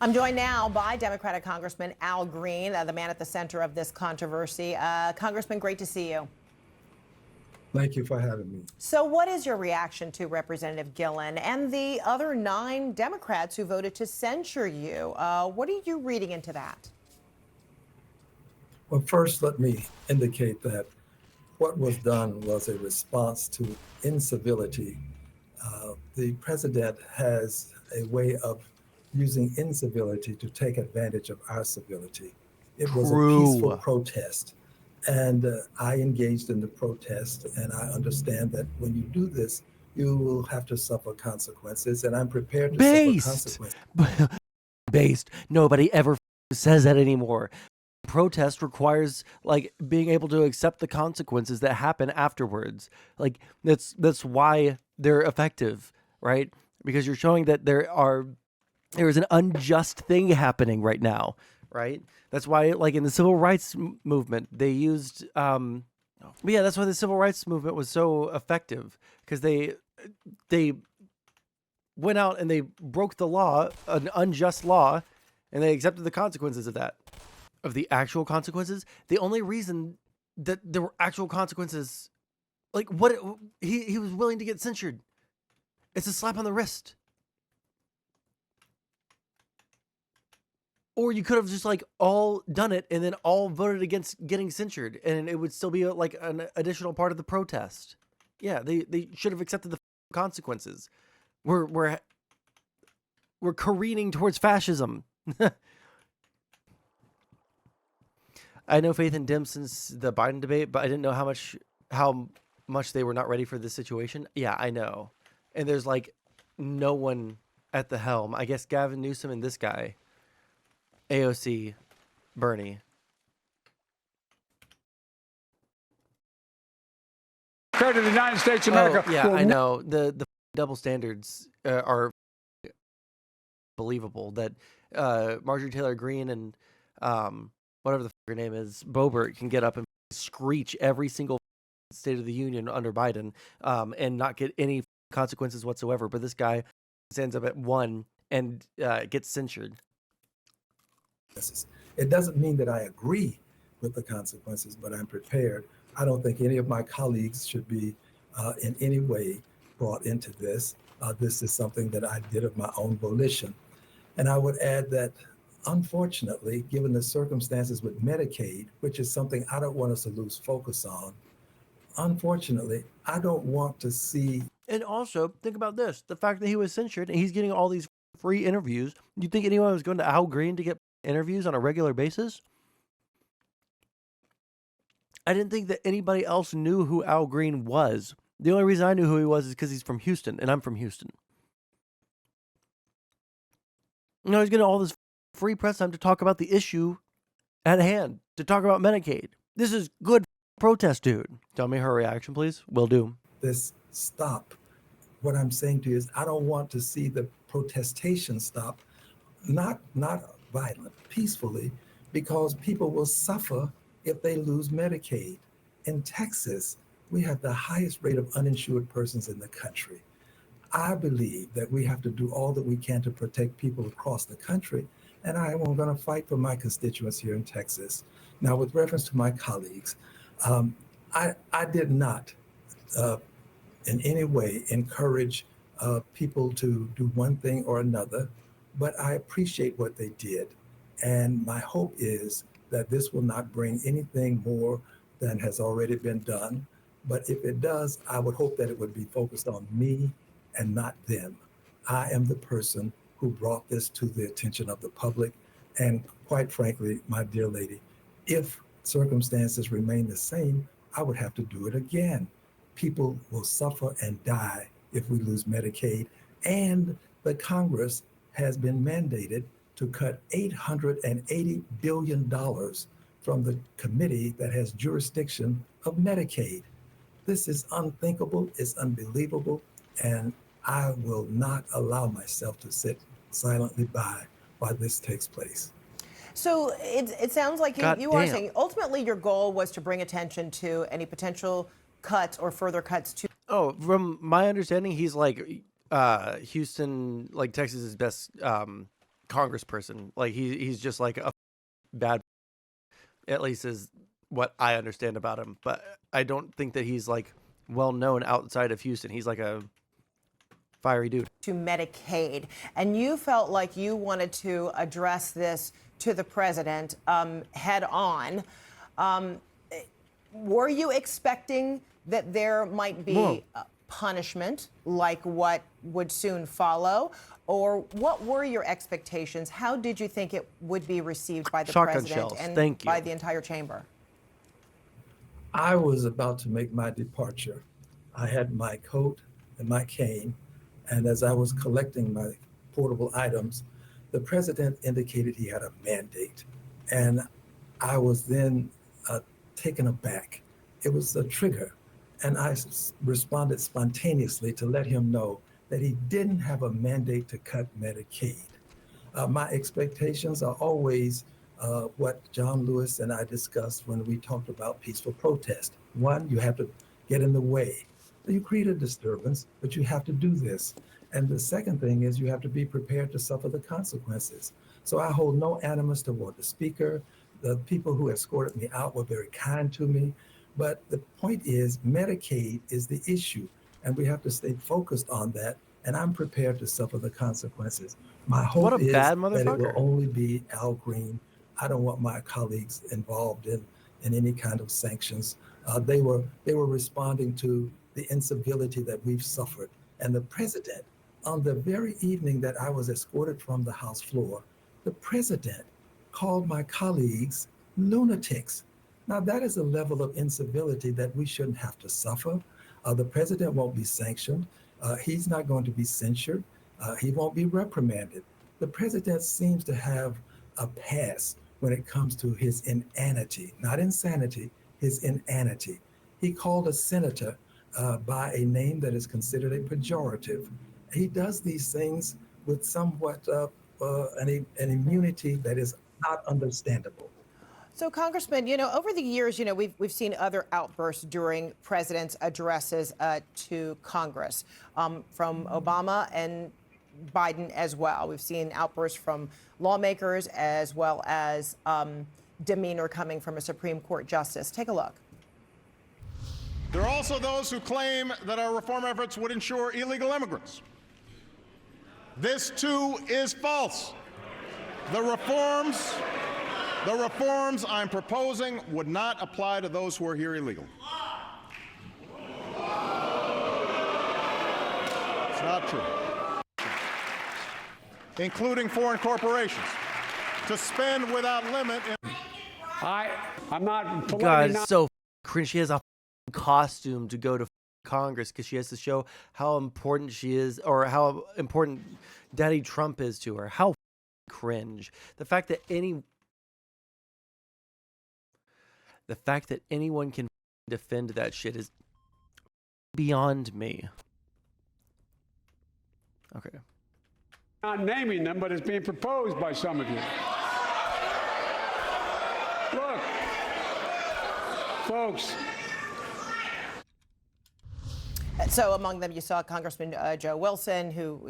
I'm joined now by Democratic Congressman Al Green, the man at the center of this controversy. Congressman, great to see you. Thank you for having me. So what is your reaction to Representative Gillen and the other 9 Democrats who voted to censure you? What are you reading into that? Well, first, let me indicate that what was done was a response to incivility. The president has a way of using incivility to take advantage of our civility. It was a peaceful protest, and I engaged in the protest, and I understand that when you do this, you will have to suffer consequences, and I'm prepared to suffer consequences. Based. Nobody ever says that anymore. Protest requires like being able to accept the consequences that happen afterwards. Like that's why they're effective, right? Because you're showing that there is an unjust thing happening right now, right? That's why, like in the civil rights movement, they used that's why the civil rights movement was so effective, because they went out and they broke the law, an unjust law, and they accepted the consequences of that. Of the actual consequences, the only reason that there were actual consequences, like what he was willing to get censured. It's a slap on the wrist. Or you could have just like all done it and then all voted against getting censured, and it would still be like an additional part of the protest. Yeah, they should have accepted the consequences. We're careening towards fascism. I know faith in Dem since the Biden debate, but I didn't know how much they were not ready for this situation. Yeah, I know. And there's like no one at the helm. I guess Gavin Newsom and this guy, AOC, Bernie. Compared to the United States of America. Oh, yeah, I know. The double standards are believable. That Marjorie Taylor Greene and whatever the her name is, Boebert, can get up and screech every single State of the Union under Biden and not get any consequences whatsoever. But this guy ends up at 1 and gets censured. It doesn't mean that I agree with the consequences, but I'm prepared. I don't think any of my colleagues should be in any way brought into this. This is something that I did of my own volition. And I would add that, unfortunately, given the circumstances with Medicaid, which is something I don't want us to lose focus on, unfortunately, I don't want to see. And also, think about this. The fact that he was censured and he's getting all these free interviews. You think anyone was going to Al Green to get interviews on a regular basis? I didn't think that anybody else knew who Al Green was. The only reason I knew who he was is because he's from Houston, and I'm from Houston. You know, he's getting all this free press time to talk about the issue at hand, to talk about Medicaid. This is good protest, dude. Tell me her reaction, please. Will do. This stop. What I'm saying to you is I don't want to see the protestation stop, not violent, peacefully, because people will suffer if they lose Medicaid. In Texas, we have the highest rate of uninsured persons in the country. I believe that we have to do all that we can to protect people across the country, and I am going to fight for my constituents here in Texas. Now, with reference to my colleagues, I did not in any way encourage people to do one thing or another, but I appreciate what they did. And my hope is that this will not bring anything more than has already been done. But if it does, I would hope that it would be focused on me and not them. I am the person who brought this to the attention of the public. And quite frankly, my dear lady, if circumstances remain the same, I would have to do it again. People will suffer and die if we lose Medicaid. And the Congress has been mandated to cut $880 billion from the committee that has jurisdiction of Medicaid. This is unthinkable, it's unbelievable, and I will not allow myself to sit silently by while this takes place. So it sounds like you are saying ultimately your goal was to bring attention to any potential cuts or further cuts to. Oh, from my understanding, he's like Houston, like Texas's best congressperson. Like he's just like a bad, at least is what I understand about him. But I don't think that he's like well known outside of Houston. He's like a fiery dude. To Medicaid, and you felt like you wanted to address this to the president head on. Were you expecting that there might be punishment like what would soon follow? Or what were your expectations? How did you think it would be received by the president and by the entire chamber? I was about to make my departure. I had my coat and my cane, and as I was collecting my portable items, the president indicated he had a mandate. And I was then taken aback. It was a trigger. And I responded spontaneously to let him know that he didn't have a mandate to cut Medicaid. My expectations are always what John Lewis and I discussed when we talked about peaceful protest. One, you have to get in the way. You create a disturbance, but you have to do this. And the second thing is you have to be prepared to suffer the consequences. So I hold no animus toward the speaker. The people who escorted me out were very kind to me. But the point is Medicaid is the issue, and we have to stay focused on that. And I'm prepared to suffer the consequences. My hope is that it will only be Al Green. I don't want my colleagues involved in any kind of sanctions. They were responding to the incivility that we've suffered. And the president, on the very evening that I was escorted from the House floor, the president called my colleagues lunatics. Now that is a level of incivility that we shouldn't have to suffer. The president won't be sanctioned. He's not going to be censured. He won't be reprimanded. The president seems to have a pass when it comes to his inanity, not insanity, his inanity. He called a senator by a name that is considered a pejorative. He does these things with somewhat an immunity that is not understandable. So, Congressman, over the years, we've seen other outbursts during presidents' addresses to Congress from Obama and Biden as well. We've seen outbursts from lawmakers as well as demeanor coming from a Supreme Court justice. Take a look. There are also those who claim that our reform efforts would ensure illegal immigrants. This, too, is false. The reforms I'm proposing would not apply to those who are here illegally. It's not true. Including foreign corporations, to spend without limit. I'm not. God, it's so cringe. She has a costume to go to Congress because she has to show how important she is, or how important Daddy Trump is to her. How cringe. The fact that anyone can defend that shit is beyond me. Okay. Not naming them, but it's being proposed by some of you. Look, folks. So among them, you saw Congressman Joe Wilson, who,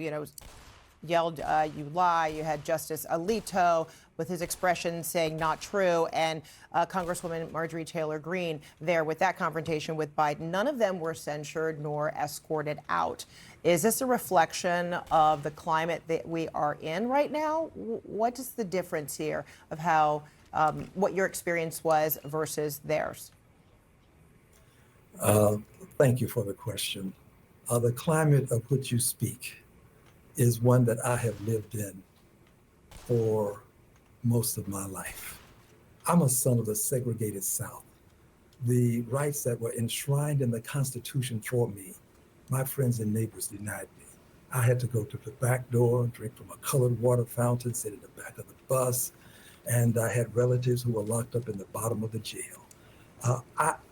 yelled, you lie. You had Justice Alito with his expression saying not true, and Congresswoman Marjorie Taylor Greene there with that confrontation with Biden. None of them were censured nor escorted out. Is this a reflection of the climate that we are in right now? What is the difference here of how what your experience was versus theirs? Thank you for the question. The climate of which you speak is one that I have lived in for most of my life. I'm a son of the segregated South. The rights that were enshrined in the Constitution for me, my friends and neighbors denied me. I had to go to the back door, drink from a colored water fountain, sit in the back of the bus, and I had relatives who were locked up in the bottom of the jail.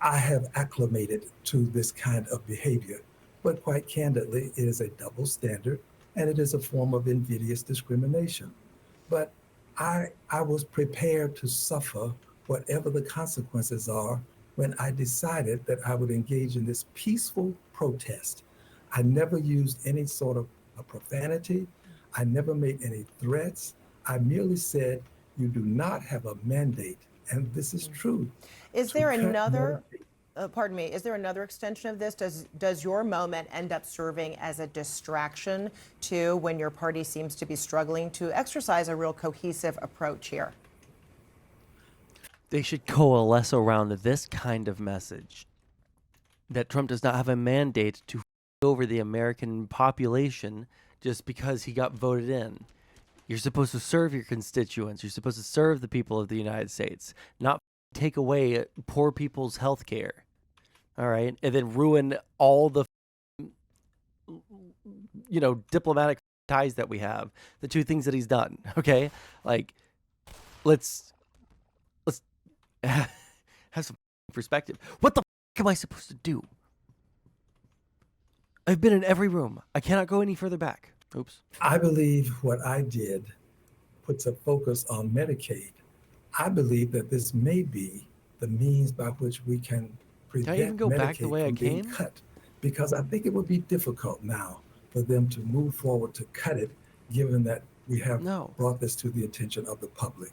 I have acclimated to this kind of behavior, but quite candidly, it is a double standard and it is a form of invidious discrimination. But I was prepared to suffer whatever the consequences are when I decided that I would engage in this peaceful protest. I never used any sort of a profanity. I never made any threats. I merely said you do not have a mandate, and this is true. Is to there cut another, Medicaid. pardon me, is there another extension of this? Does your moment end up serving as a distraction too when your party seems to be struggling to exercise a real cohesive approach here? They should coalesce around this kind of message that Trump does not have a mandate to over the American population just because he got voted in. You're supposed to serve your constituents. You're supposed to serve the people of the United States, not take away poor people's health care. All right? And then ruin all the, diplomatic ties that we have. The two things that he's done. Okay? Like, let's have some perspective. What the am I supposed to do? I've been in every room. I cannot go any further back. Oops. I believe what I did puts a focus on Medicaid. I believe that this may be the means by which we can prevent even go Medicaid back the way I from being came? cut, because I think it would be difficult now for them to move forward to cut it, given that we have brought this to the attention of the public.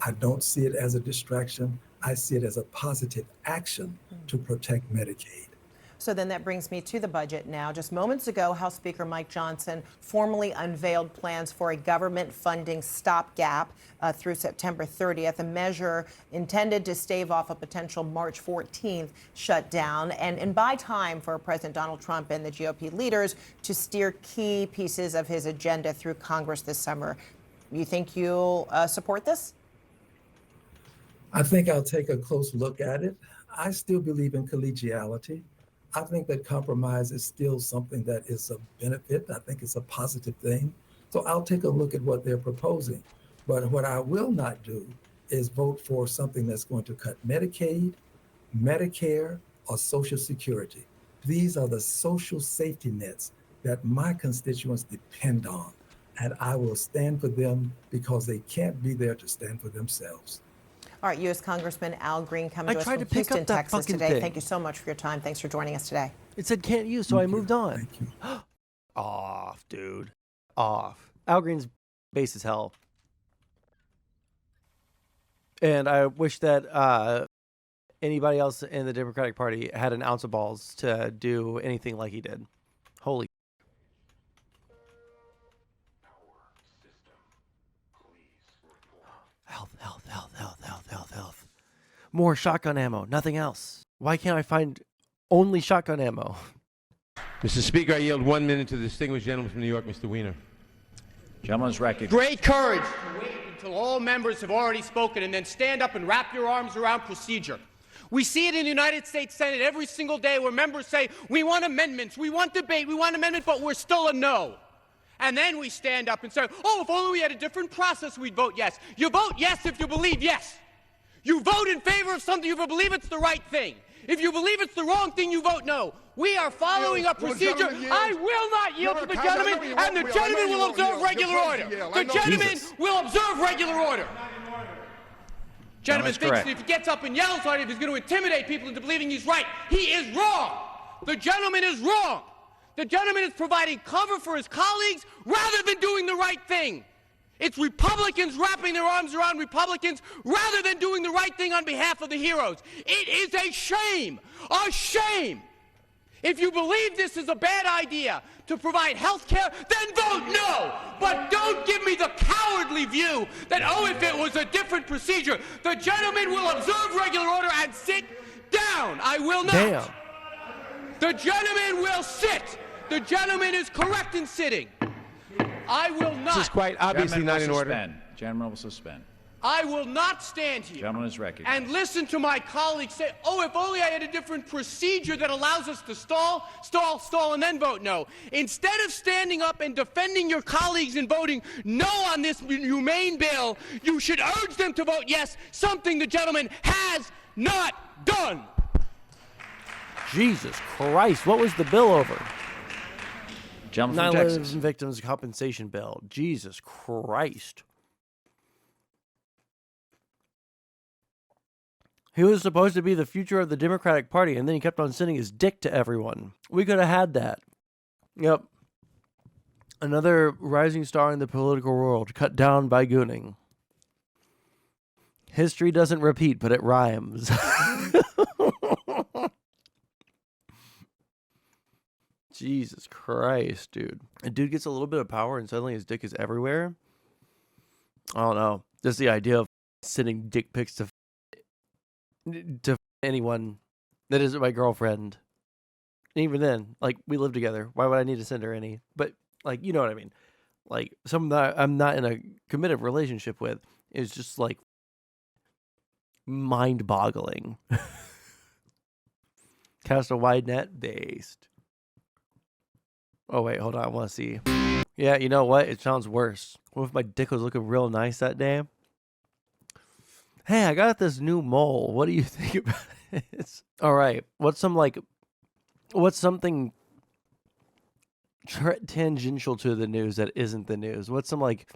I don't see it as a distraction. I see it as a positive action to protect Medicaid. So then that brings me to the budget now. Just moments ago, House Speaker Mike Johnson formally unveiled plans for a government funding stopgap through September 30th, a measure intended to stave off a potential March 14th shutdown and buy time for President Donald Trump and the GOP leaders to steer key pieces of his agenda through Congress this summer. You think you'll support this? I think I'll take a close look at it. I still believe in collegiality. I think that compromise is still something that is a benefit. I think it's a positive thing. So I'll take a look at what they're proposing. But what I will not do is vote for something that's going to cut Medicaid, Medicare, or Social Security. These are the social safety nets that my constituents depend on. And I will stand for them because they can't be there to stand for themselves. All right, U.S. Congressman Al Green coming to us tried from to pick Houston, up that Texas fucking today. thing. Thank you so much for your time. Thanks for joining us today. It said can't use, so I moved on. Thank you. Off, dude. Off. Al Green's base as hell. And I wish that anybody else in the Democratic Party had an ounce of balls to do anything like he did. Holy. Health. More shotgun ammo, nothing else. Why can't I find only shotgun ammo? Mr. Speaker, I yield 1 minute to the distinguished gentleman from New York, Mr. Weiner. Gentleman's recognized. Great courage to wait until all members have already spoken and then stand up and wrap your arms around procedure. We see it in the United States Senate every single day where members say, we want amendments, we want debate, we want amendment, but we're still a no. And then we stand up and say, oh, if only we had a different process, we'd vote yes. You vote yes if you believe yes. You vote in favor of something if you believe it's the right thing. If you believe it's the wrong thing, you vote no. We are following a procedure. I will not yield to the gentleman, and the gentleman will observe regular order. The gentleman will observe regular order. Gentleman thinks that if he gets up and yells on it, if he's going to intimidate people into believing he's right, he is wrong. The gentleman is wrong. The gentleman is providing cover for his colleagues rather than doing the right thing. It's Republicans wrapping their arms around Republicans rather than doing the right thing on behalf of the heroes. It is a shame, a shame. If you believe this is a bad idea to provide health care, then vote no. But don't give me the cowardly view that, oh, if it was a different procedure, the gentleman will observe regular order and sit down. I will not. Damn. The gentleman will sit. The gentleman is correct in sitting. I will not. This is quite obviously not in order. Gentleman will suspend. I will not stand here Gentleman is recognized. and listen to my colleagues say, oh, if only I had a different procedure that allows us to stall, and then vote no. Instead of standing up and defending your colleagues and voting no on this humane bill, you should urge them to vote yes, something the gentleman has not done. Jesus Christ, what was the bill over? Gentleman from 9/11 Texas. victims compensation bill. Jesus Christ. He was supposed to be the future of the Democratic Party, and then he kept on sending his dick to everyone. We could have had that. Yep. Another rising star in the political world cut down by gooning. History doesn't repeat, but it rhymes. Jesus Christ, dude. A dude gets a little bit of power and suddenly his dick is everywhere. I don't know. Just the idea of sending dick pics to anyone that isn't my girlfriend. And even then, like, we live together. Why would I need to send her any? But, like, you know what I mean. Like, someone that I'm not in a committed relationship with is just, like, mind-boggling. Cast a wide net based. Oh, wait, hold on. I want to see. Yeah, you know what? It sounds worse. What if my dick was looking real nice that day? Hey, I got this new mole. What do you think about it? All right. What's something tangential to the news that isn't the news? What's some, like,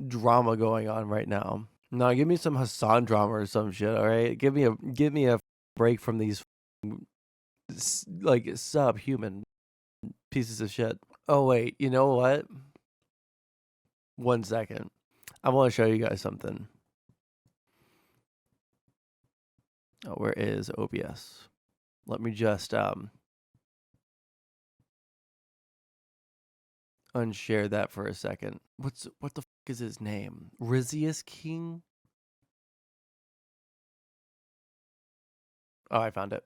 drama going on right now? No, give me some Hassan drama or some shit, all right? Give me a break from these, like, subhuman pieces of shit. Oh, wait. You know what? 1 second. I want to show you guys something. Oh, where is OBS? Let me just unshare that for a second. What the fuck is his name? Rizius King? Oh, I found it.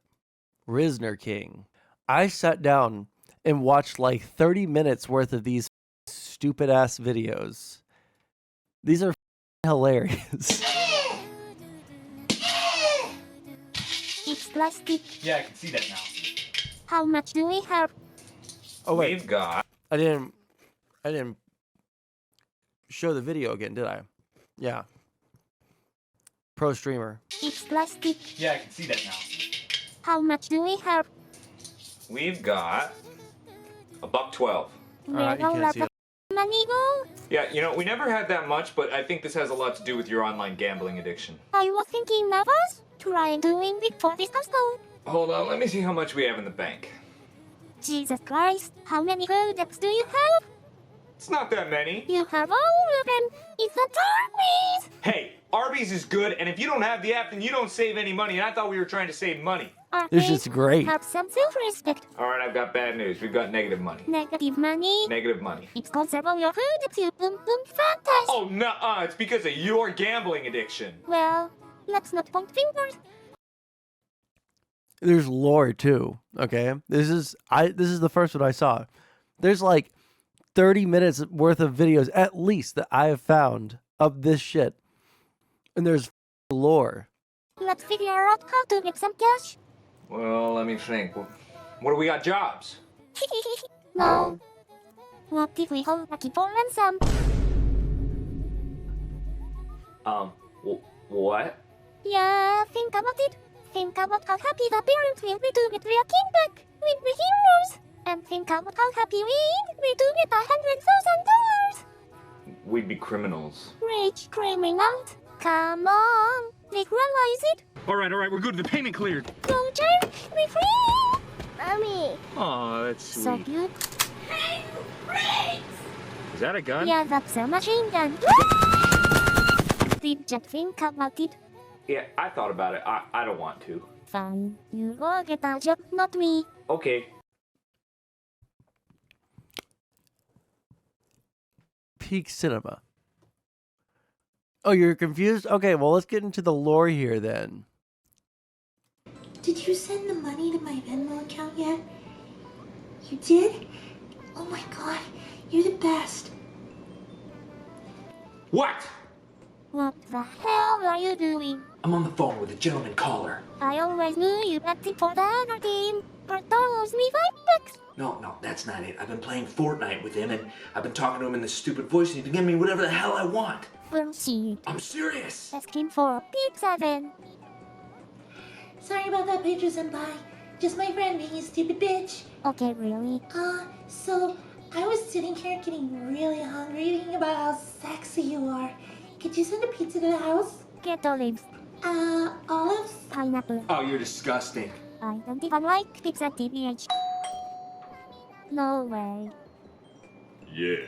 Risner King. I sat down and watched like 30 minutes worth of these stupid ass videos. These are hilarious. It's plastic. Yeah, I can see that now. How much do we have? Oh wait, We've got. I didn't show the video again, did I? Yeah. Pro streamer. It's plastic. Yeah, I can see that now. How much do we have? We've got $1.12. Alright, you Where can't see it. money go? Yeah, you know, we never had that much, but I think this has a lot to do with your online gambling addiction. I was thinking of us trying doing it for this household. Hold on, let me see how much we have in the bank. Jesus Christ, how many good apps do you have? It's not that many. You have all of them. It's a Arby's. Hey, Arby's is good, and if you don't have the app, then you don't save any money, and I thought we were trying to save money. This is great. Have some self-respect. All right, I've got bad news. We've got negative money. Negative money. Negative money. It's cause of all your food apps, you boom boom fantastic. Oh, nuh-uh, it's because of your gambling addiction. Well, let's not point fingers. There's lore too. Okay, this is the first one I saw. There's like 30 minutes worth of videos at least that I have found of this shit, and there's lore. Let's figure out how to get some cash. Well, let me think. What do we got? Jobs? No. What if we hold Lucky for ransom? What? Yeah, think about it. Think about how happy the parents will be to get their king back with the heroes. And think about how happy we'd be to get $100,000. We'd be criminals. Rich criminals. Come on. They realize it. All right, we're good. The payment cleared. Roger, be free. Mommy. Oh, that's sweet. So cute. Is that a gun? Yeah, that's a machine gun. Did just think about it. Yeah, I thought about it. I don't want to. Fine. You go get a job, not me. Okay. Peak cinema. Oh, you're confused? Okay, well, let's get into the lore here then. Did you send the money to my Venmo account yet? You did? Oh my god, you're the best. What? What the hell are you doing? I'm on the phone with a gentleman caller. I always knew you acted for the other team. Berto owes me $5. No, that's not it. I've been playing Fortnite with him, and I've been talking to him in this stupid voice, and he's been giving me whatever the hell I want. Bullshit. I'm serious. Ask him for pizza then. Sorry about that, Pedro Senpai. Just my friend being a stupid bitch. Okay, really? So I was sitting here getting really hungry, thinking about how sexy you are. Could you send a pizza to the house? Get olives. Olives? Pineapple. Oh, you're disgusting. I don't even like pizza, TBH. No way. Yeah.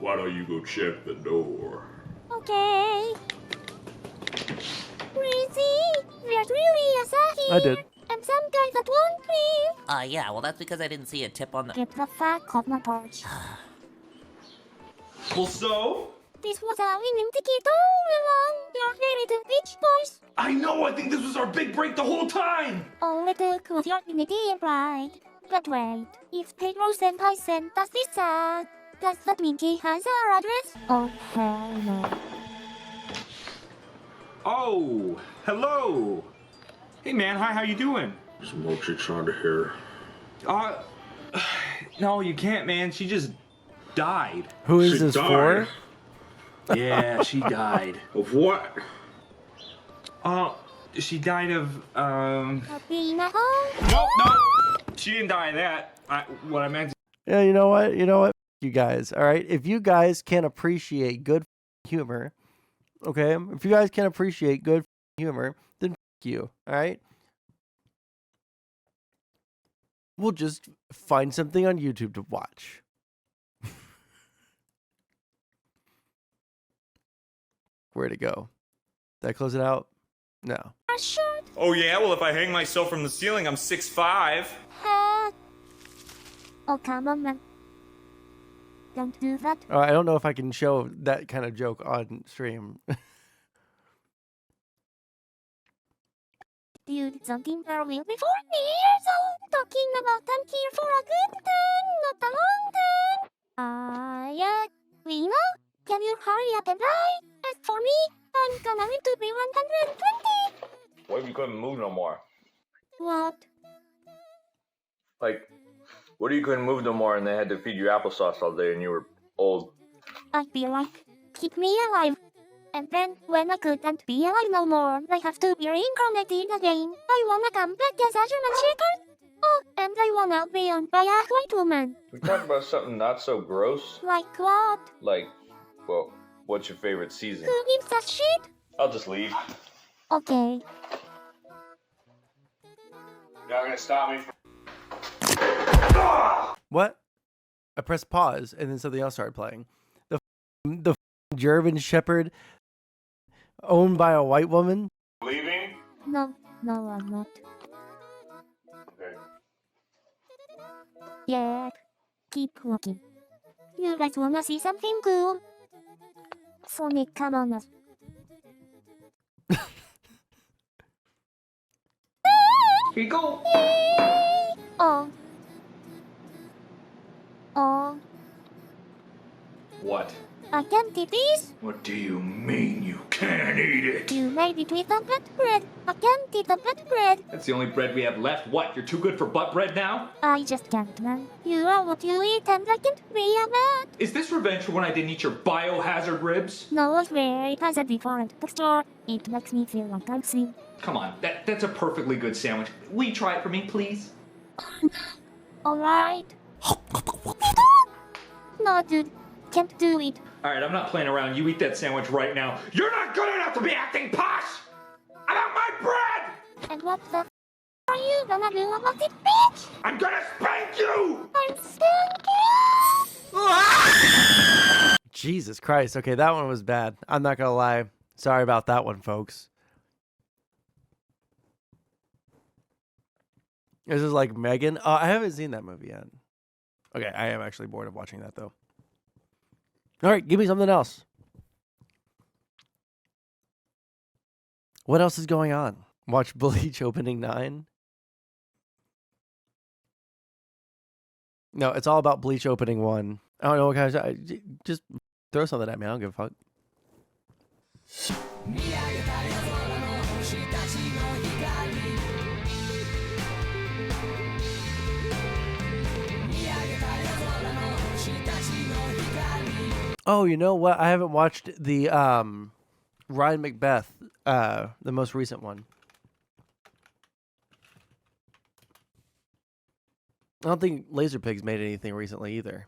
Why don't you go check the door? Okay. Crazy. There's really a saw here. I did. And some guy that won't leave. Yeah, well, that's because I didn't see a tip on the... Get the fuck off my porch. Well, so? This was our winning ticket all along. You're ready to pitch, boys. I know, I think this was our big break the whole time! All it took was your dignity and pride. But wait, if Pedro Senpai sent us this does that mean he has our address? Oh, hell no. Oh, hello! Hey man, hi, how you doing? Some more chicks on to here. No, you can't, man. She just died. Who is She this died. for? Yeah, she died. Of what? She died of, Being at home? No! She didn't die of that. What I meant... Yeah, you know what? You guys, all right? If you guys can appreciate good humor, okay? If you guys can appreciate good humor, then you, all right? We'll just find something on YouTube to watch. Where'd it go? Did I close it out? No. Oh yeah? Well, if I hang myself from the ceiling, I'm 6'5". Oh, come on, man. Don't do that. Oh, I don't know if I can show that kind of joke on stream. Dude, something there will be 4 years old. Talking about I'm here for a good turn, not a long turn. We know. Can you hurry up and ride? As for me, I'm gonna live to be 120. What if you couldn't move no more? What? Like, what if you couldn't move no more and they had to feed you applesauce all day and you were old? I'd be like, keep me alive. And then, when I couldn't be alive no more, I have to be reincarnated again. I wanna come back as a German Shepherd. Oh, and I wanna be owned by a white woman. We talked about something not so gross. Like what? Like, well, what's your favorite season? Who gives a shit? I'll just leave. Okay. You're not gonna stop me from... What? I pressed pause and then something else started playing. The German Shepherd owned by a white woman? Leaving? No, I'm not. Okay. Yeah, keep walking. You guys wanna see something cool? Sonic, come on us. Here you go. Oh. What? I can't eat this. What do you mean you can't eat it? You made it with a butt bread. I can't eat the butt bread. That's the only bread we have left. What? You're too good for butt bread now? I just can't, man. You are what you eat and I can't be a man. Is this revenge for when I didn't eat your biohazard ribs? No, I swear it has a different texture. It makes me feel like I'm slim. Come on, that's a perfectly good sandwich. Will you try it for me, please? Alright. No, dude. Can't do it. Alright, I'm not playing around. You eat that sandwich right now. You're not good enough to be acting posh! I want my bread! And what the are you gonna do about it, bitch? I'm gonna spank you! I'm spanking! Jesus Christ. Okay, that one was bad. I'm not gonna lie. Sorry about that one, folks. This is like Megan. Oh, I haven't seen that movie yet. Okay, I am actually bored of watching that, though. All right, give me something else. What else is going on? Watch Bleach Opening 9? No, it's all about Bleach Opening 1. I don't know what kind of... Just throw something at me. I don't give a fuck. Oh, you know what? I haven't watched the Ryan Macbeth, the most recent one. I don't think Laserpig's made anything recently either.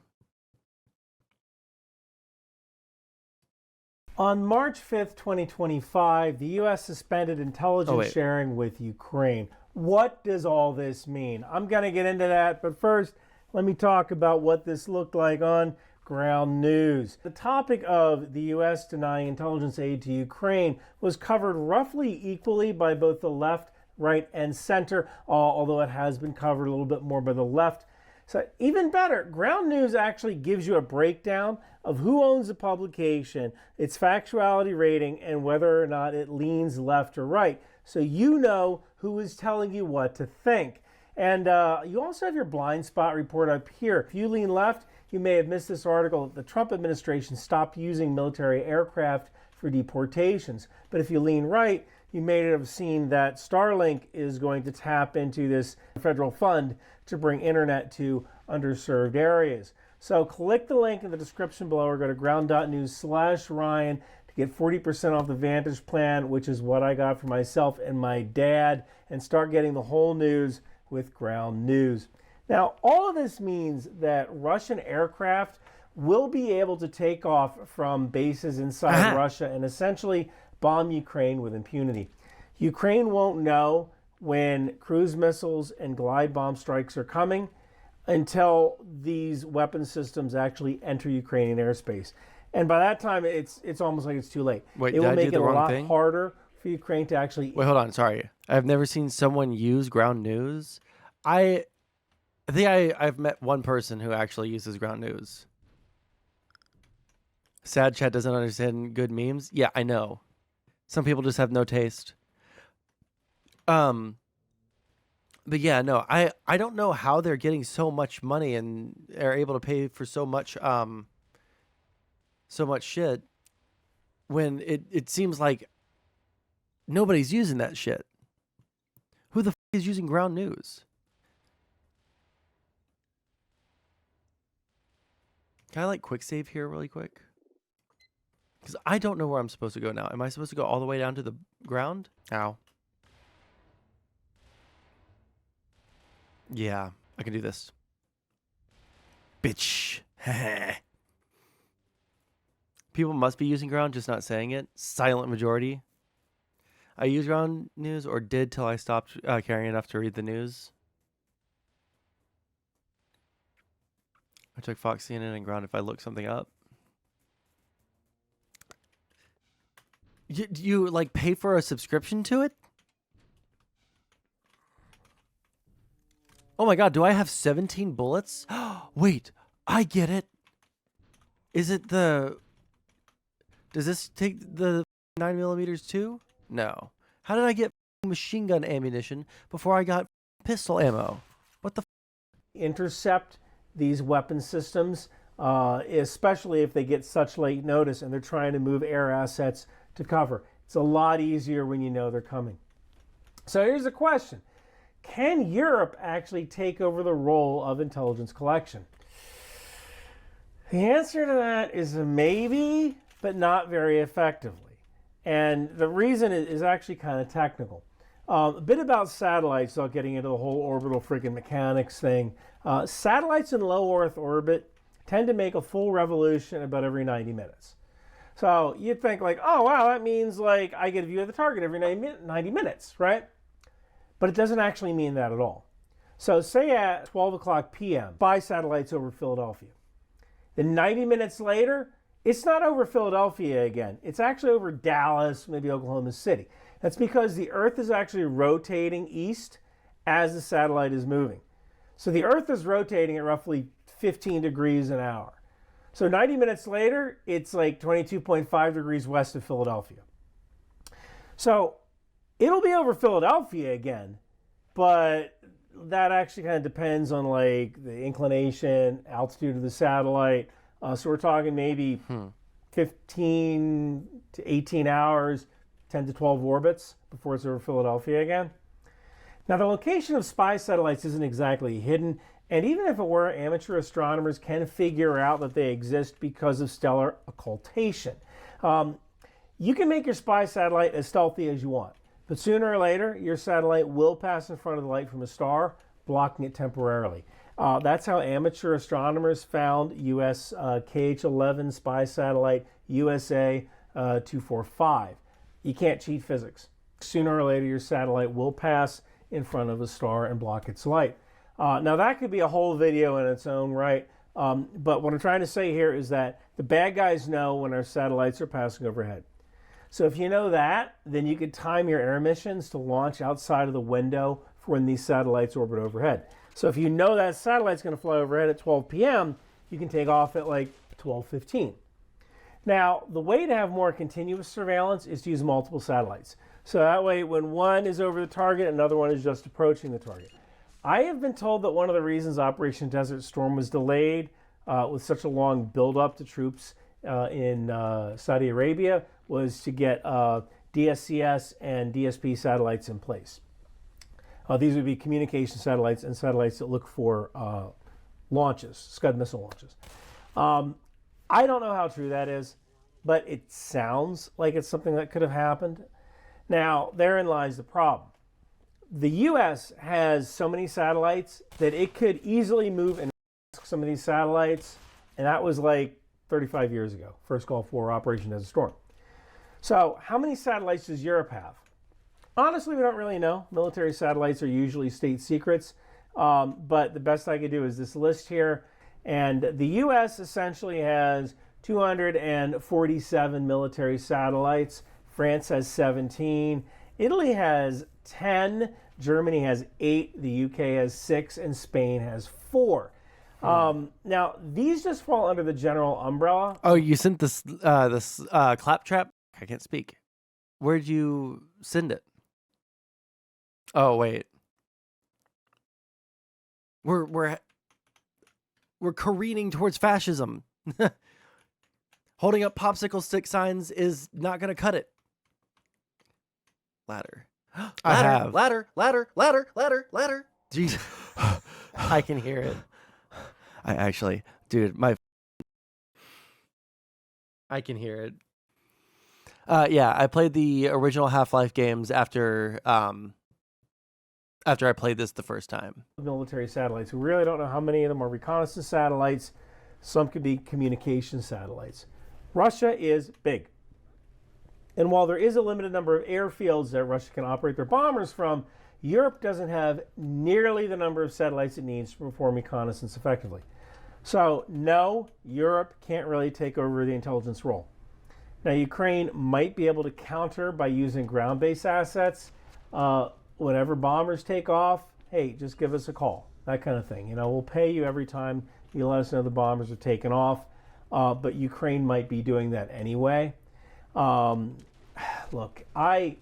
On March 5th, 2025, the U.S. suspended intelligence sharing with Ukraine. What does all this mean? I'm going to get into that, but first, let me talk about what this looked like on ground news. The topic of the U.S. denying intelligence aid to Ukraine was covered roughly equally by both the left, right, and center, although it has been covered a little bit more by the left. So even better, ground news actually gives you a breakdown of who owns the publication, its factuality rating, and whether or not it leans left or right. So you know who is telling you what to think. And you also have your blind spot report up here. If you lean left, you may have missed this article. The Trump administration stopped using military aircraft for deportations. But if you lean right, you may have seen that Starlink is going to tap into this federal fund to bring internet to underserved areas. So click the link in the description below or go to ground.news/Ryan to get 40% off the Vantage plan, which is what I got for myself and my dad, and start getting the whole news with ground news. Now, all of this means that Russian aircraft will be able to take off from bases inside Russia and essentially bomb Ukraine with impunity. Ukraine won't know when cruise missiles and glide bomb strikes are coming until these weapon systems actually enter Ukrainian airspace. And by that time, it's almost like it's too late. Wait, it will make it a lot thing? harder for Ukraine to actually... Wait, hold on. Sorry. I've never seen someone use ground news. I think I've met one person who actually uses ground news. Sad chat doesn't understand good memes. Yeah, I know. Some people just have no taste. But yeah, no, I don't know how they're getting so much money and are able to pay for so much shit when it seems like nobody's using that shit. Who the f is using ground news? Can I quick save here really quick? Because I don't know where I'm supposed to go now. Am I supposed to go all the way down to the ground? Ow. Yeah, I can do this. Bitch. People must be using ground, just not saying it. Silent majority. I use ground news, or did till I stopped caring enough to read the news. I took Fox, CNN, and ground if I look something up. Do you pay for a subscription to it? Oh my god, do I have 17 bullets? Wait, I get it. Is it the... Does this take the 9mm too? No. How did I get machine gun ammunition before I got pistol ammo? What the intercept these weapon systems, especially if they get such late notice and they're trying to move air assets to cover. It's a lot easier when you know they're coming. So here's the question. Can Europe actually take over the role of intelligence collection? The answer to that is a maybe, but not very effectively. And the reason is actually kind of technical. A bit about satellites, without getting into the whole orbital freaking mechanics thing. Satellites in low Earth orbit tend to make a full revolution about every 90 minutes. So you'd think oh wow, that means I get a view of the target every 90 minutes, right? But it doesn't actually mean that at all. So say at 12 o'clock p.m., spy satellites over Philadelphia. Then 90 minutes later, it's not over Philadelphia again. It's actually over Dallas, maybe Oklahoma City. That's because the Earth is actually rotating east as the satellite is moving. So the Earth is rotating at roughly 15 degrees an hour. So 90 minutes later, it's 22.5 degrees west of Philadelphia. So it'll be over Philadelphia again, but that actually kind of depends on the inclination, altitude of the satellite. So we're talking maybe 15 to 18 hours, 10 to 12 orbits before it's over Philadelphia again. Now the location of spy satellites isn't exactly hidden, and even if it were, amateur astronomers can figure out that they exist because of stellar occultation. You can make your spy satellite as stealthy as you want. But sooner or later, your satellite will pass in front of the light from a star, blocking it temporarily. That's how amateur astronomers found US KH-11 spy satellite USA 245. You can't cheat physics. Sooner or later, your satellite will pass in front of a star and block its light. Now, that could be a whole video in its own right, But what I'm trying to say here is that the bad guys know when our satellites are passing overhead. So if you know that, then you could time your air missions to launch outside of the window for when these satellites orbit overhead. So if you know that satellite's going to fly overhead at 12 p.m., you can take off at like 12:15. Now, the way to have more continuous surveillance is to use multiple satellites. So that way, when one is over the target, another one is just approaching the target. I have been told that one of the reasons Operation Desert Storm was delayed with such a long build-up to troops in Saudi Arabia was to get DSCS and DSP satellites in place. These would be communication satellites and satellites that look for launches, Scud missile launches. I don't know how true that is, but it sounds like it's something that could have happened. Now, therein lies the problem. The U.S. has so many satellites that it could easily move and some of these satellites, and that was like 35 years ago, first Gulf War, Operation Desert Storm. So how many satellites does Europe have? Honestly, we don't really know. Military satellites are usually state secrets, but the best I could do is this list here. And the U.S. essentially has 247 military satellites. France has 17. Italy has 10. Germany has 8. The UK has 6. And Spain has 4. Now, these just fall under the general umbrella. Oh, you sent this claptrap? I can't speak. Where'd you send it? Oh, wait. We're careening towards fascism. Holding up popsicle stick signs is not going to cut it. Ladder. I have. Ladder. Jesus. I can hear it. I actually, dude, I can hear it. Yeah, I played the original Half-Life games after I played this the first time. Military satellites. We really don't know how many of them are reconnaissance satellites. Some could be communication satellites. Russia is big. And while there is a limited number of airfields that Russia can operate their bombers from, Europe doesn't have nearly the number of satellites it needs to perform reconnaissance effectively. So no, Europe can't really take over the intelligence role. Now, Ukraine might be able to counter by using ground-based assets. Whenever bombers take off, hey, just give us a call, that kind of thing. You know, we'll pay you every time you let us know the bombers are taken off. But Ukraine might be doing that anyway. Look, I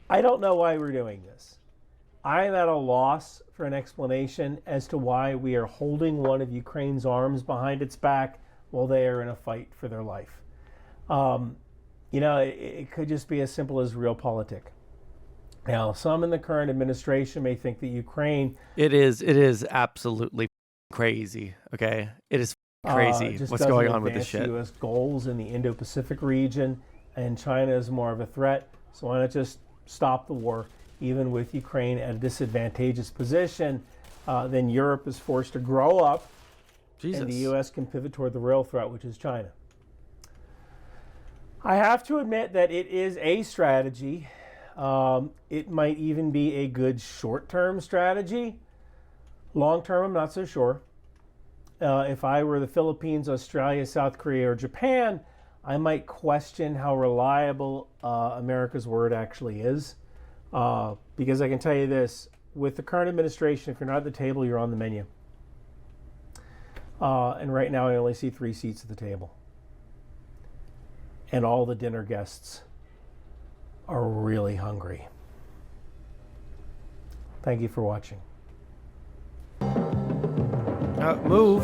don't know why we're doing this. I am at a loss for an explanation as to why we are holding one of Ukraine's arms behind its back while they are in a fight for their life. You know, it could just be as simple as realpolitik. Now, some in the current administration may think that Ukraine... It is absolutely crazy, okay? It is crazy what's going on with this shit. U.S. goals in the Indo-Pacific region, and China is more of a threat. So why not just stop the war, even with Ukraine at a disadvantageous position? Then Europe is forced to grow up, and the U.S. can pivot toward the real threat, which is China. I have to admit that it is a strategy. It might even be a good short-term strategy. Long-term, I'm not so sure. If I were the Philippines, Australia, South Korea, or Japan, I might question how reliable America's word actually is. Because I can tell you this, with the current administration, if you're not at the table, you're on the menu. And right now I only see 3 seats at the table. And all the dinner guests are really hungry. Thank you for watching. Move.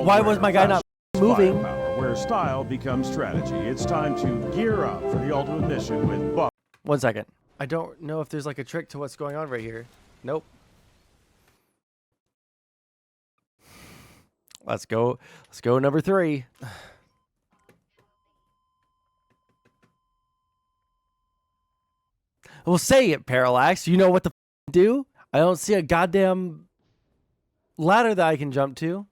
Why was my guy not moving? Where style becomes strategy. It's time to gear up for the ultimate mission with Buck. 1 second. I don't know if there's like a trick to what's going on right here. Nope. Let's go number 3. Well, say it, Parallax. You know what to do? I don't see a goddamn ladder that I can jump to.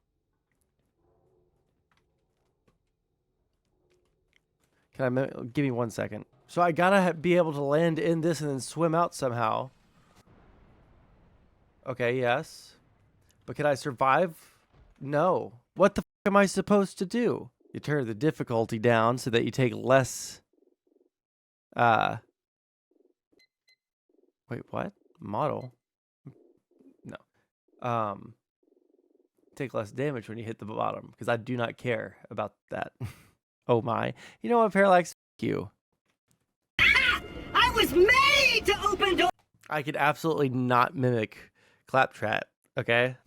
Can I give me 1 second? So I gotta be able to land in this and then swim out somehow. Okay, yes. But can I survive? No. What the f am I supposed to do? You turn the difficulty down so that you take less... Wait, what? Model? No. Take less damage when you hit the bottom, because I do not care about that. Oh my. You know what, Parallax? F you. I was made to open doors. I could absolutely not mimic Claptrap, okay?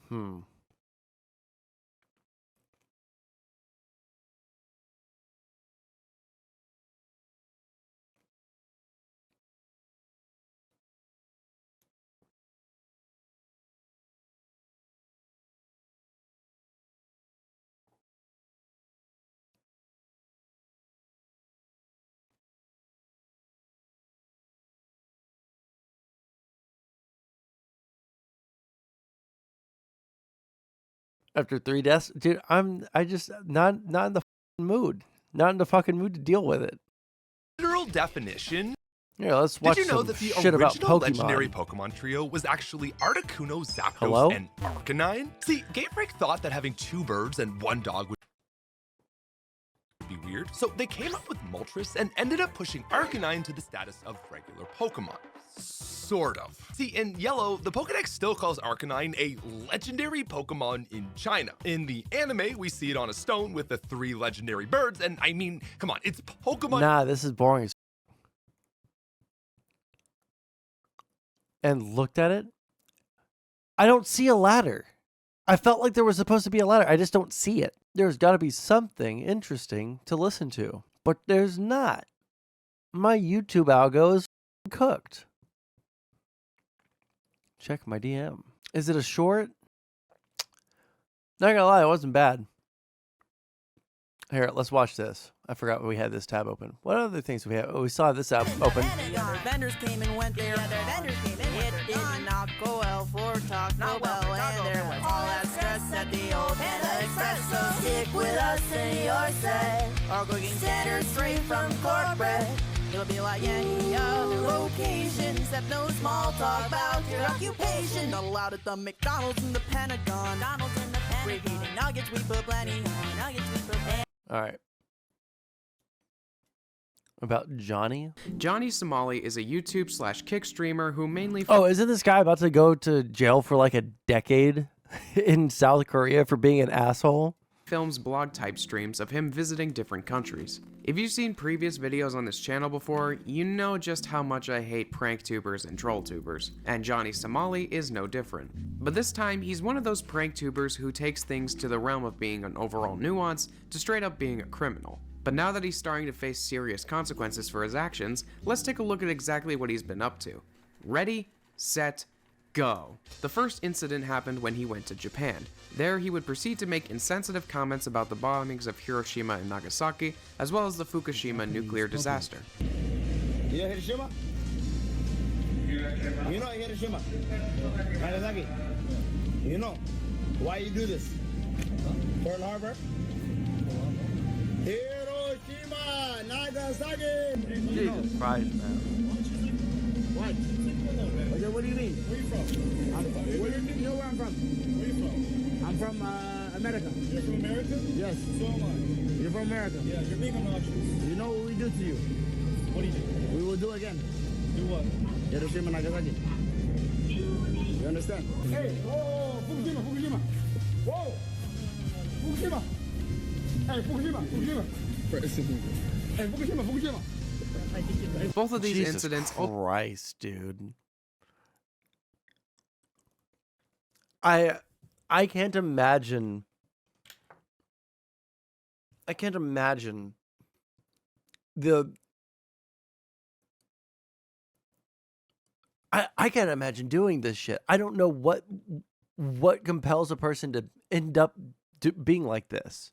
After 3 deaths, dude, I just not in the mood. Not in the fucking mood to deal with it. Literal definition. Yeah, let's watch Did you know some that the shit about original Pokemon. legendary Pokemon trio was actually Articuno, Zapdos, Hello? and Arcanine? See, Game Freak thought that having 2 birds and 1 dog would be weird, so they came up with Moltres and ended up pushing Arcanine to the status of regular Pokemon. Sort of. See, in yellow, the Pokédex still calls Arcanine a legendary Pokemon in China. In the anime, we see it on a stone with the 3 legendary birds, and I mean, come on, it's Pokemon. Nah, this is boring as and looked at it. I don't see a ladder. I felt like there was supposed to be a ladder. I just don't see it. There's got to be something interesting to listen to, but there's not. My YouTube algo is cooked. Check my DM. Is it a short? Not gonna lie, it wasn't bad. Here, let's watch this. I forgot we had this tab open. What other things do we have? Oh, we saw this tab open. The other vendors came and went there. It did not go well for Taco Bell, and there was all that stress at the old Panda Express. So stick with us in your set. Our cooking standards straight from corporate. It'll be like any other location, except no small talk about your occupation. Not allowed at the McDonald's in the Pentagon. Repeating nuggets, we put plenty on. Nuggets, we put plenty. All right. About Johnny? Johnny Somali is a YouTube/Kick streamer who mainly... Oh, isn't this guy about to go to jail for like a decade in South Korea for being an asshole? Films blog-type streams of him visiting different countries. If you've seen previous videos on this channel before, you know just how much I hate prank tubers and troll tubers, and Johnny Somali is no different. But this time, he's one of those prank tubers who takes things to the realm of being an overall nuance to straight up being a criminal. But now that he's starting to face serious consequences for his actions, let's take a look at exactly what he's been up to. Ready, set, go. The first incident happened when he went to Japan. There, he would proceed to make insensitive comments about the bombings of Hiroshima and Nagasaki, as well as the Fukushima nuclear disaster. You know Hiroshima? You know Hiroshima? Nagasaki? You know why you do this? Pearl Harbor? Hiroshima, Nagasaki! Jesus Christ, man. What? What do you mean? Where you from? Where you know where I'm from? Where you from? I'm from America. You're from America? Yes. So am I. You're from America? Yeah, you're being obnoxious. You know what we do to you? What do you do? We will do again. Do what? Hiroshima, Nagasaki. You understand? Hey, whoa, Fukushima, Fukushima. Whoa! Fukushima! Hey, Fukushima, Fukushima. Hey, Fukushima, Fukushima. Both of these Jesus incidents... Christ, dude. I can't imagine. I can't imagine the. I can't imagine doing this shit. I don't know what compels a person to end up being like this.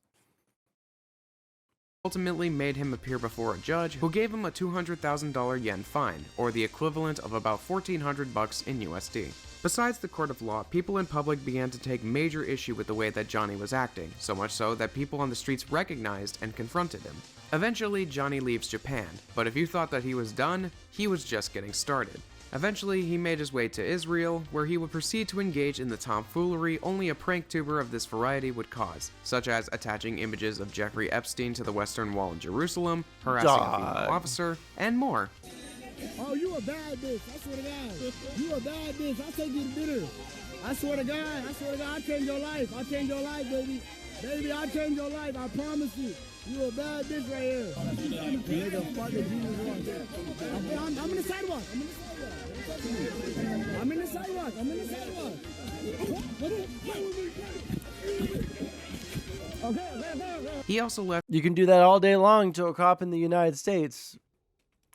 Ultimately made him appear before a judge who gave him a $200,000 yen fine, or the equivalent of about 1,400 bucks in USD. Besides the court of law, people in public began to take major issue with the way that Johnny was acting, so much so that people on the streets recognized and confronted him. Eventually, Johnny leaves Japan, but if you thought that he was done, he was just getting started. Eventually, he made his way to Israel, where he would proceed to engage in the tomfoolery only a prank tuber of this variety would cause, such as attaching images of Jeffrey Epstein to the Western Wall in Jerusalem, harassing a female officer, and more. Oh, you a bad bitch. I swear to God. You a bad bitch. I'll take you to dinner. I swear to God. I'll change your life. I'll change your life, baby. Baby, I'll change your life. I promise you. You a bad bitch right here. Nigga, fucking Jesus. I'm in the sidewalk. I'm in the sidewalk. Okay. He also left. You can do that all day long to a cop in the United States.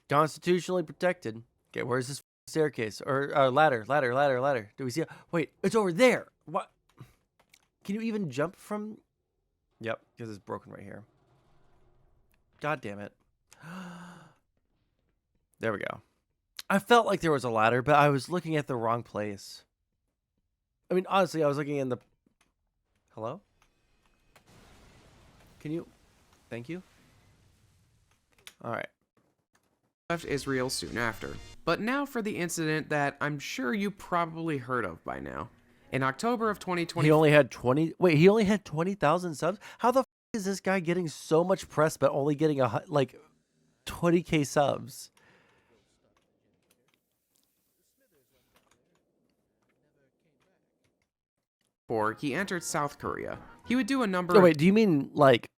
Constitutionally protected. Okay, where's this staircase? Or ladder. Do we see it? Wait, it's over there. What? Can you even jump from? Yep, because it's broken right here. God damn it. There we go. I felt like there was a ladder, but I was looking at the wrong place. I mean, honestly, I was looking in the... Hello? Can you... Thank you? Alright. Left Israel soon after. But now for the incident that I'm sure you probably heard of by now. In October of 2020... He only had 20... Wait, he only had 20,000 subs? How the f*** is this guy getting so much press but only getting, like, 20k subs? He entered South Korea. He would do a number Oh, of... wait, do you mean, like,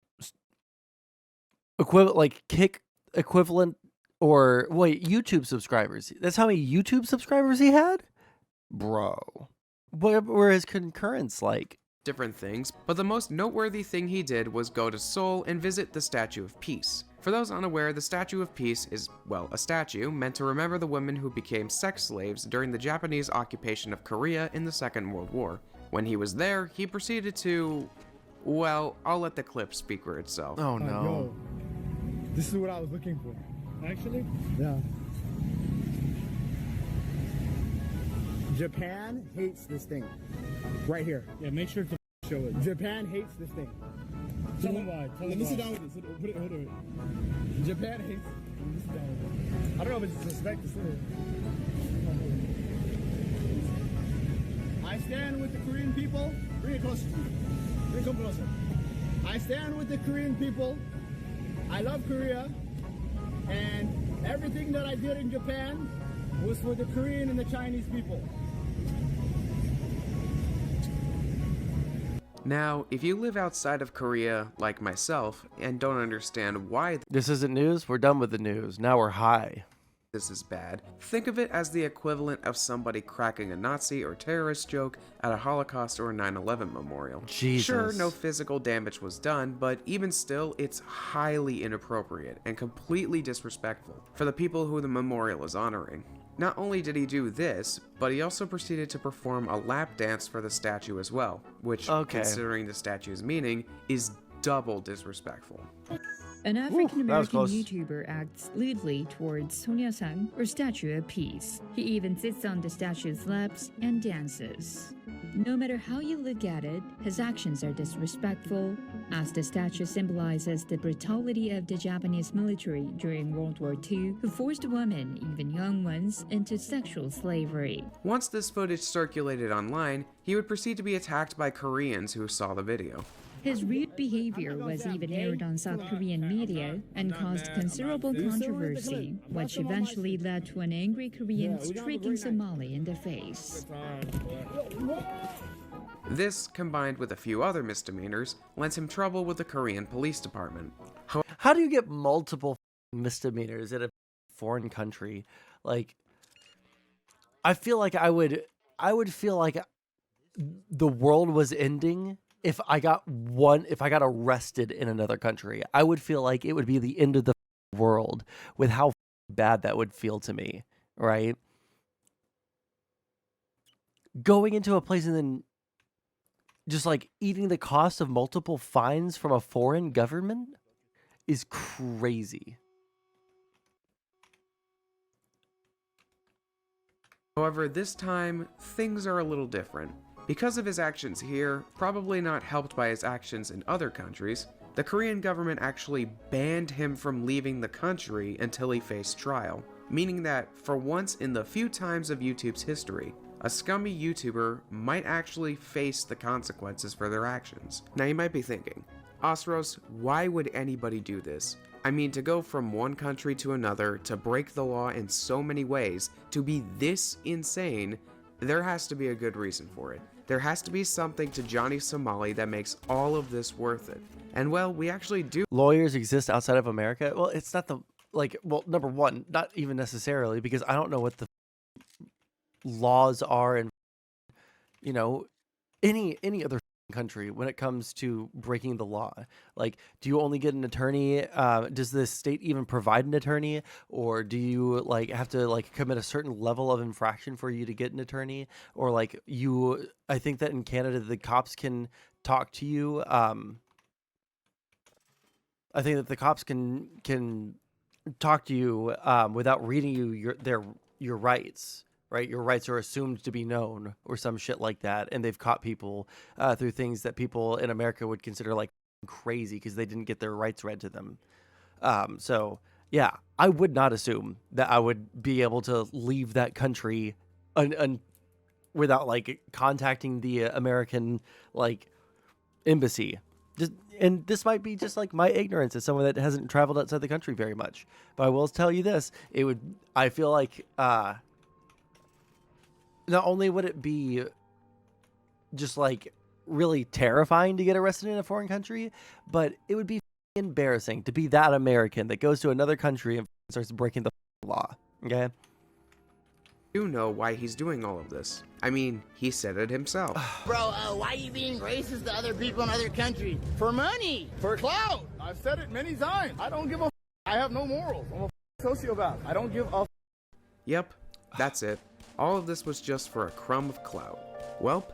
equivalent, like, kick equivalent, or, wait, YouTube subscribers? That's how many YouTube subscribers he had? Bro. What were his concurrents like? Different things, but the most noteworthy thing he did was go to Seoul and visit the Statue of Peace. For those unaware, the Statue of Peace is, well, a statue meant to remember the women who became sex slaves during the Japanese occupation of Korea in the Second World War. When he was there, he proceeded to, well, I'll let the clip speak for itself. Oh no. Yo, this is what I was looking for. Actually? Yeah. Japan hates this thing. Right here. Yeah, make sure to show it. Japan hates this thing. Tell them why. Let me sit down with it. Put it, hold on. Japan hates it. Let me sit down with it. I don't know if it's respect to sit it. I stand with the Korean people. Bring it closer to me. Bring it come closer. I stand with the Korean people. I love Korea. And everything that I did in Japan was for the Korean and the Chinese people. Now, if you live outside of Korea, like myself, and don't understand why this isn't news, we're done with the news. Now we're high. This is bad, think of it as the equivalent of somebody cracking a Nazi or terrorist joke at a Holocaust or a 9/11 memorial. Jesus. Sure, no physical damage was done, but even still, it's highly inappropriate and completely disrespectful for the people who the memorial is honoring. Not only did he do this, but he also proceeded to perform a lap dance for the statue as well, which, considering the statue's meaning, is double disrespectful. An African-American YouTuber acts lewdly towards Sonia Sang, or Statue of Peace. He even sits on the statue's laps and dances. No matter how you look at it, his actions are disrespectful, as the statue symbolizes the brutality of the Japanese military during World War II, who forced women, even young ones, into sexual slavery. Once this footage circulated online, he would proceed to be attacked by Koreans who saw the video. His rude behavior was even aired on South Korean media and caused considerable controversy, which eventually led to an angry Korean striking Somali in the face. This, combined with a few other misdemeanors, lent him trouble with the Korean police department. How do you get multiple misdemeanors in a foreign country? Like, I feel like I would feel like the world was ending if I got arrested in another country. I would feel like it would be the end of the world with how bad that would feel to me, right? Going into a place and then just like eating the cost of multiple fines from a foreign government is crazy. However, this time, things are a little different. Because of his actions here, probably not helped by his actions in other countries, The Korean government actually banned him from leaving the country until he faced trial, meaning that for once in the few times of YouTube's history, a scummy YouTuber might actually face the consequences for their actions. Now you might be thinking, Osros, why would anybody do this? I mean, to go from one country to another, to break the law in so many ways, to be this insane, there has to be a good reason for it. There has to be something to Johnny Somali that makes all of this worth it. And well, we actually do. Lawyers exist outside of America? Well, it's not the, like, well, number one, not even necessarily, because I don't know what the laws are in, you know, any other country when it comes to breaking the law. Like, do you only get an attorney? Does the state even provide an attorney, or do you like have to like commit a certain level of infraction for you to get an attorney? Or like I think that in Canada the cops can talk to you. I think that the cops can talk to you without reading you your rights. Right, your rights are assumed to be known, or some shit like that, and they've caught people through things that people in America would consider like crazy because they didn't get their rights read to them. So yeah, I would not assume that I would be able to leave that country without like contacting the American like embassy. And this might be just like my ignorance as someone that hasn't traveled outside the country very much, but I will tell you this: I feel like. Not only would it be just like really terrifying to get arrested in a foreign country, but it would be embarrassing to be that American that goes to another country and starts breaking the law. Okay? You know why he's doing all of this. I mean, he said it himself. Bro, why are you being racist to other people in other countries? For money, for clout. I've said it many times. I don't give a I have no morals. I'm a sociopath. I don't give a Yep, that's it. All of this was just for a crumb of clout. Welp,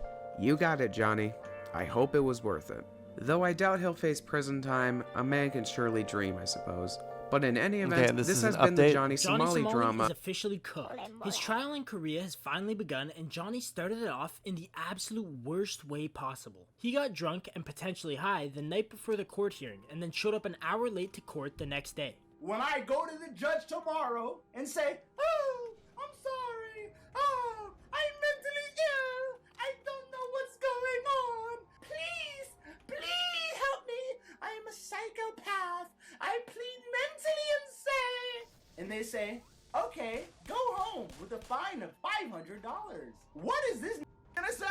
you got it, Johnny. I hope it was worth it. Though I doubt he'll face prison time, a man can surely dream, I suppose. But in any event, this has been the Johnny Somali drama. Is officially cooked. His trial in Korea has finally begun, and Johnny started it off in the absolute worst way possible. He got drunk and potentially high the night before the court hearing, and then showed up an hour late to court the next day. When I go to the judge tomorrow and say, oh, I'm sorry. Oh, I'm mentally ill. I don't know what's going on. Please help me. I am a psychopath. I plead mentally insane. And they say, okay, go home with a fine of $500. What is this gonna say?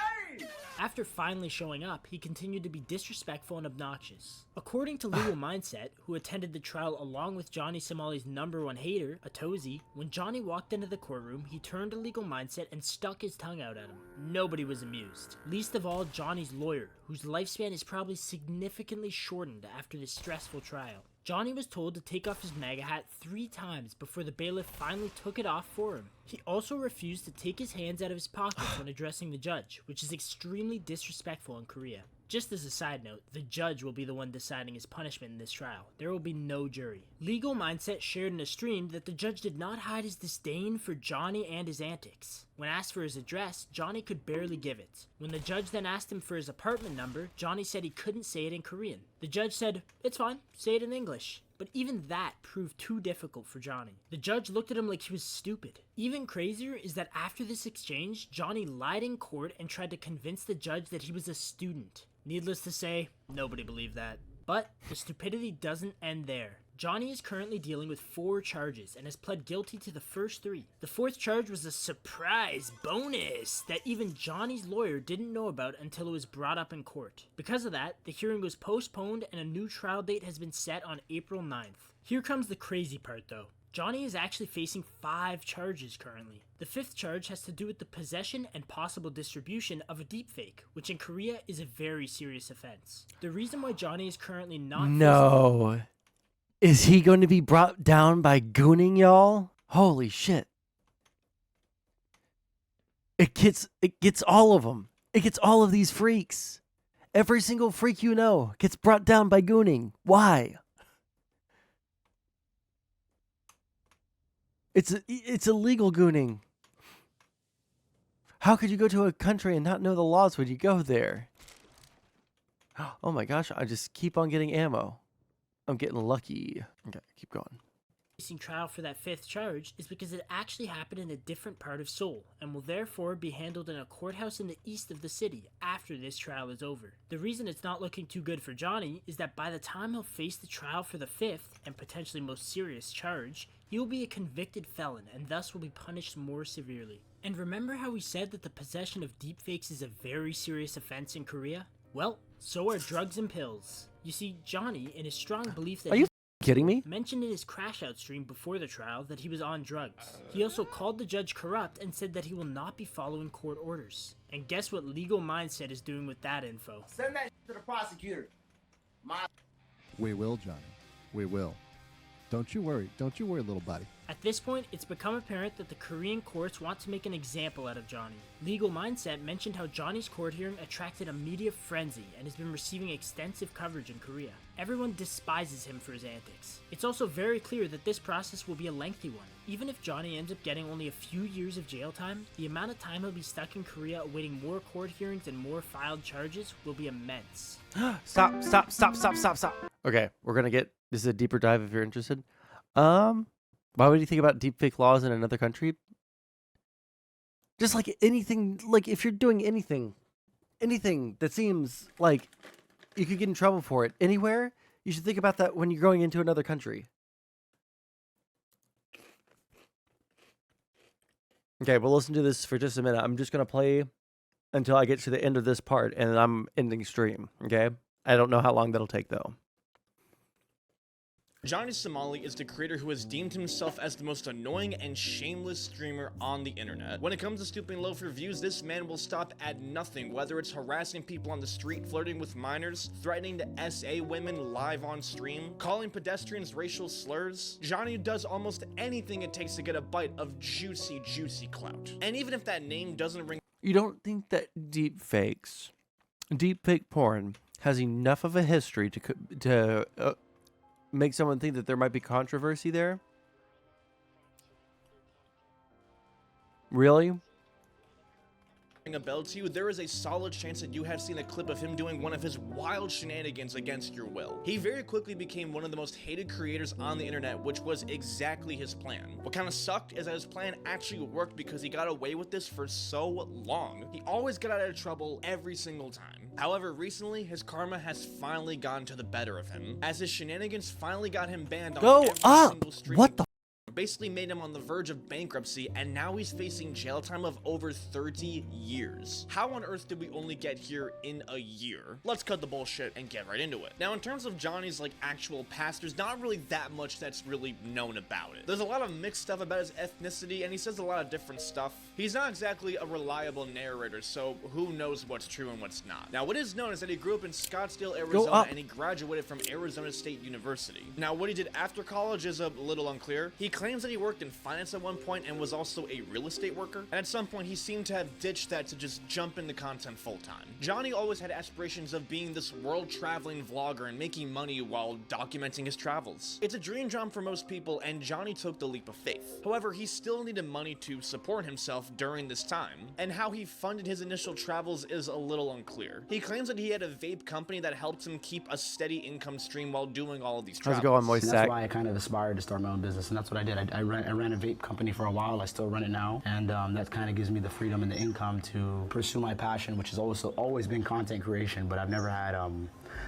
After finally showing up, he continued to be disrespectful and obnoxious. According to Legal Mindset, who attended the trial along with Johnny Somali's #1 hater, Atozi, when Johnny walked into the courtroom, he turned to Legal Mindset and stuck his tongue out at him. Nobody was amused. Least of all, Johnny's lawyer, whose lifespan is probably significantly shortened after this stressful trial. Johnny was told to take off his MAGA hat 3 times before the bailiff finally took it off for him. He also refused to take his hands out of his pockets when addressing the judge, which is extremely disrespectful in Korea. Just as a side note, the judge will be the one deciding his punishment in this trial. There will be no jury. Legal Mindset shared in a stream that the judge did not hide his disdain for Johnny and his antics. When asked for his address, Johnny could barely give it. When the judge then asked him for his apartment number, Johnny said he couldn't say it in Korean. The judge said, "It's fine, say it in English." But even that proved too difficult for Johnny. The judge looked at him like he was stupid. Even crazier is that after this exchange, Johnny lied in court and tried to convince the judge that he was a student. Needless to say, nobody believed that. But the stupidity doesn't end there. Johnny is currently dealing with 4 charges and has pled guilty to the first 3. The 4th charge was a surprise bonus that even Johnny's lawyer didn't know about until it was brought up in court. Because of that, the hearing was postponed and a new trial date has been set on April 9th. Here comes the crazy part though. Johnny is actually facing 5 charges currently. The 5th charge has to do with the possession and possible distribution of a deepfake, which in Korea is a very serious offense. The reason why Johnny is currently not No. Is he going to be brought down by gooning, y'all? Holy shit. It gets all of them. It gets all of these freaks. Every single freak you know gets brought down by gooning. Why? It's illegal gooning. How could you go to a country and not know the laws when you go there? Oh my gosh, I just keep on getting ammo. I'm getting lucky. Okay, keep going. Facing trial for that 5th charge is because it actually happened in a different part of Seoul and will therefore be handled in a courthouse in the east of the city after this trial is over. The reason it's not looking too good for Johnny is that by the time he'll face the trial for the 5th and potentially most serious charge, he will be a convicted felon and thus will be punished more severely. And remember how we said that the possession of deepfakes is a very serious offense in Korea? Well, so are drugs and pills. You see, Johnny, in his strong belief that Are you kidding me? mentioned in his crash out stream before the trial that he was on drugs. He also called the judge corrupt and said that he will not be following court orders. And guess what Legal Mindset is doing with that info? Send that to the prosecutor. We will, Johnny. We will. Don't you worry. Don't you worry, little buddy. At this point, it's become apparent that the Korean courts want to make an example out of Johnny. Legal Mindset mentioned how Johnny's court hearing attracted a media frenzy and has been receiving extensive coverage in Korea. Everyone despises him for his antics. It's also very clear that this process will be a lengthy one. Even if Johnny ends up getting only a few years of jail time, the amount of time he'll be stuck in Korea awaiting more court hearings and more filed charges will be immense. Stop. Okay, we're gonna get, this is a deeper dive if you're interested. Why would you think about deepfake laws in another country? Just like anything, like if you're doing anything that seems like you could get in trouble for it anywhere, you should think about that when you're going into another country. Okay, we'll listen to this for just a minute. I'm just going to play until I get to the end of this part, and then I'm ending stream, okay? I don't know how long that'll take, though. Johnny Somali is the creator who has deemed himself as the most annoying and shameless streamer on the internet. When it comes to stooping low for views, this man will stop at nothing, whether it's harassing people on the street, flirting with minors, threatening to SA women live on stream, calling pedestrians racial slurs. Johnny does almost anything it takes to get a bite of juicy clout. And even if that name doesn't ring— You don't think that deepfake porn has enough of a history to make someone think that there might be controversy there? Really? a bell to you, there is a solid chance that you have seen a clip of him doing one of his wild shenanigans against your will. He very quickly became one of the most hated creators on the internet, which was exactly his plan. What kind of sucked is that his plan actually worked because he got away with this for so long. He always got out of trouble every single time. However, recently, his karma has finally gotten to the better of him, as his shenanigans finally got him banned on every single stream. What the? Basically made him on the verge of bankruptcy, and now he's facing jail time of over 30 years. How on earth did we only get here in a year? Let's cut the bullshit and get right into it. Now, in terms of Johnny's actual past, there's not really that much that's really known about it. There's a lot of mixed stuff about his ethnicity, and he says a lot of different stuff. He's not exactly a reliable narrator, so who knows what's true and what's not. Now, what is known is that he grew up in Scottsdale, Arizona, and he graduated from Arizona State University. Now, what he did after college is a little unclear. He claims that he worked in finance at one point and was also a real estate worker, and at some point he seemed to have ditched that to just jump into content full-time. Johnny always had aspirations of being this world-traveling vlogger and making money while documenting his travels. It's a dream job for most people, and Johnny took the leap of faith. However, he still needed money to support himself during this time, and how he funded his initial travels is a little unclear. He claims that he had a vape company that helped him keep a steady income stream while doing all of these travels. How's it going, Moist? That's why I kind of aspired to start my own business, and that's what I did. I ran a vape company for a while. I still run it now, and that kind of gives me the freedom and the income to pursue my passion, which has also always been content creation, but I've never had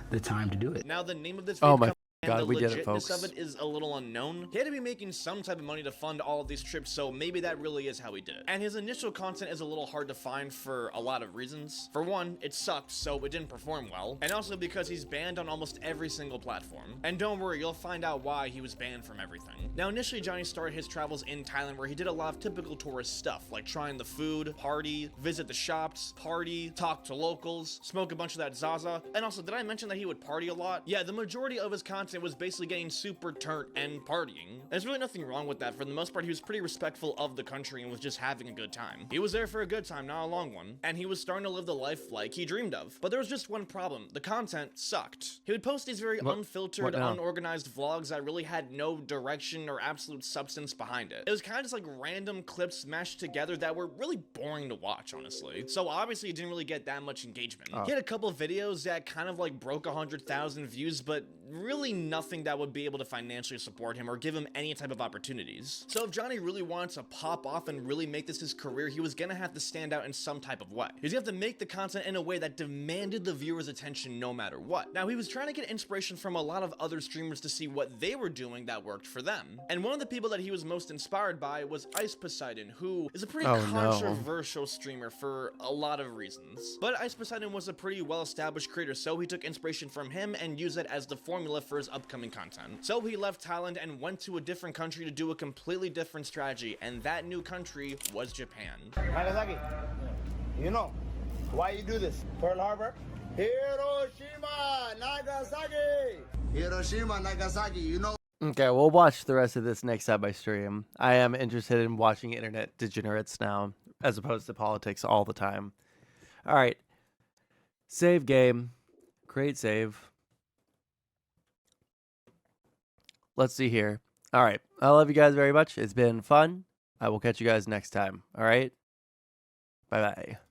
the time to do it. Now, the name of this vape company God, and the we did it, legitness folks. of it is a little unknown. He had to be making some type of money to fund all of these trips, so maybe that really is how he did it. And his initial content is a little hard to find for a lot of reasons. For one, it sucked, so it didn't perform well, and also because he's banned on almost every single platform. And don't worry, you'll find out why he was banned from everything. Now, initially, Johnny started his travels in Thailand, where he did a lot of typical tourist stuff, like trying the food, party, visit the shops, party, talk to locals, smoke a bunch of that Zaza. And also, did I mention that he would party a lot? Yeah, the majority of his content content was basically getting super turnt and partying. There's really nothing wrong with that. For the most part, he was pretty respectful of the country and was just having a good time. He was there for a good time, not a long one, and he was starting to live the life like he dreamed of. But there was just one problem. The content sucked. He would post these very unfiltered, unorganized vlogs that really had no direction or absolute substance behind it. It was kind of just like random clips mashed together that were really boring to watch, honestly. So obviously, he didn't really get that much engagement. He had a couple of videos that kind of like broke 100,000 views, but really nothing that would be able to financially support him or give him any type of opportunities. So if Johnny really wanted to pop off and really make this his career, he was gonna have to stand out in some type of way. He was gonna have to make the content in a way that demanded the viewer's attention no matter what. Now, he was trying to get inspiration from a lot of other streamers to see what they were doing that worked for them. And one of the people that he was most inspired by was Ice Poseidon, who is a pretty controversial streamer for a lot of reasons. But Ice Poseidon was a pretty well-established creator, so he took inspiration from him and used it as the formula for his upcoming content. So he left Thailand and went to a different country to do a completely different strategy, and that new country was Japan. Nagasaki, you know why you do this? Pearl Harbor? Hiroshima, Nagasaki! Hiroshima, Nagasaki, you know. Okay, we'll watch the rest of this next time I stream. I am interested in watching internet degenerates now, as opposed to politics all the time. All right. Save game. Create save. Let's see here. All right. I love you guys very much. It's been fun. I will catch you guys next time. All right. Bye-bye.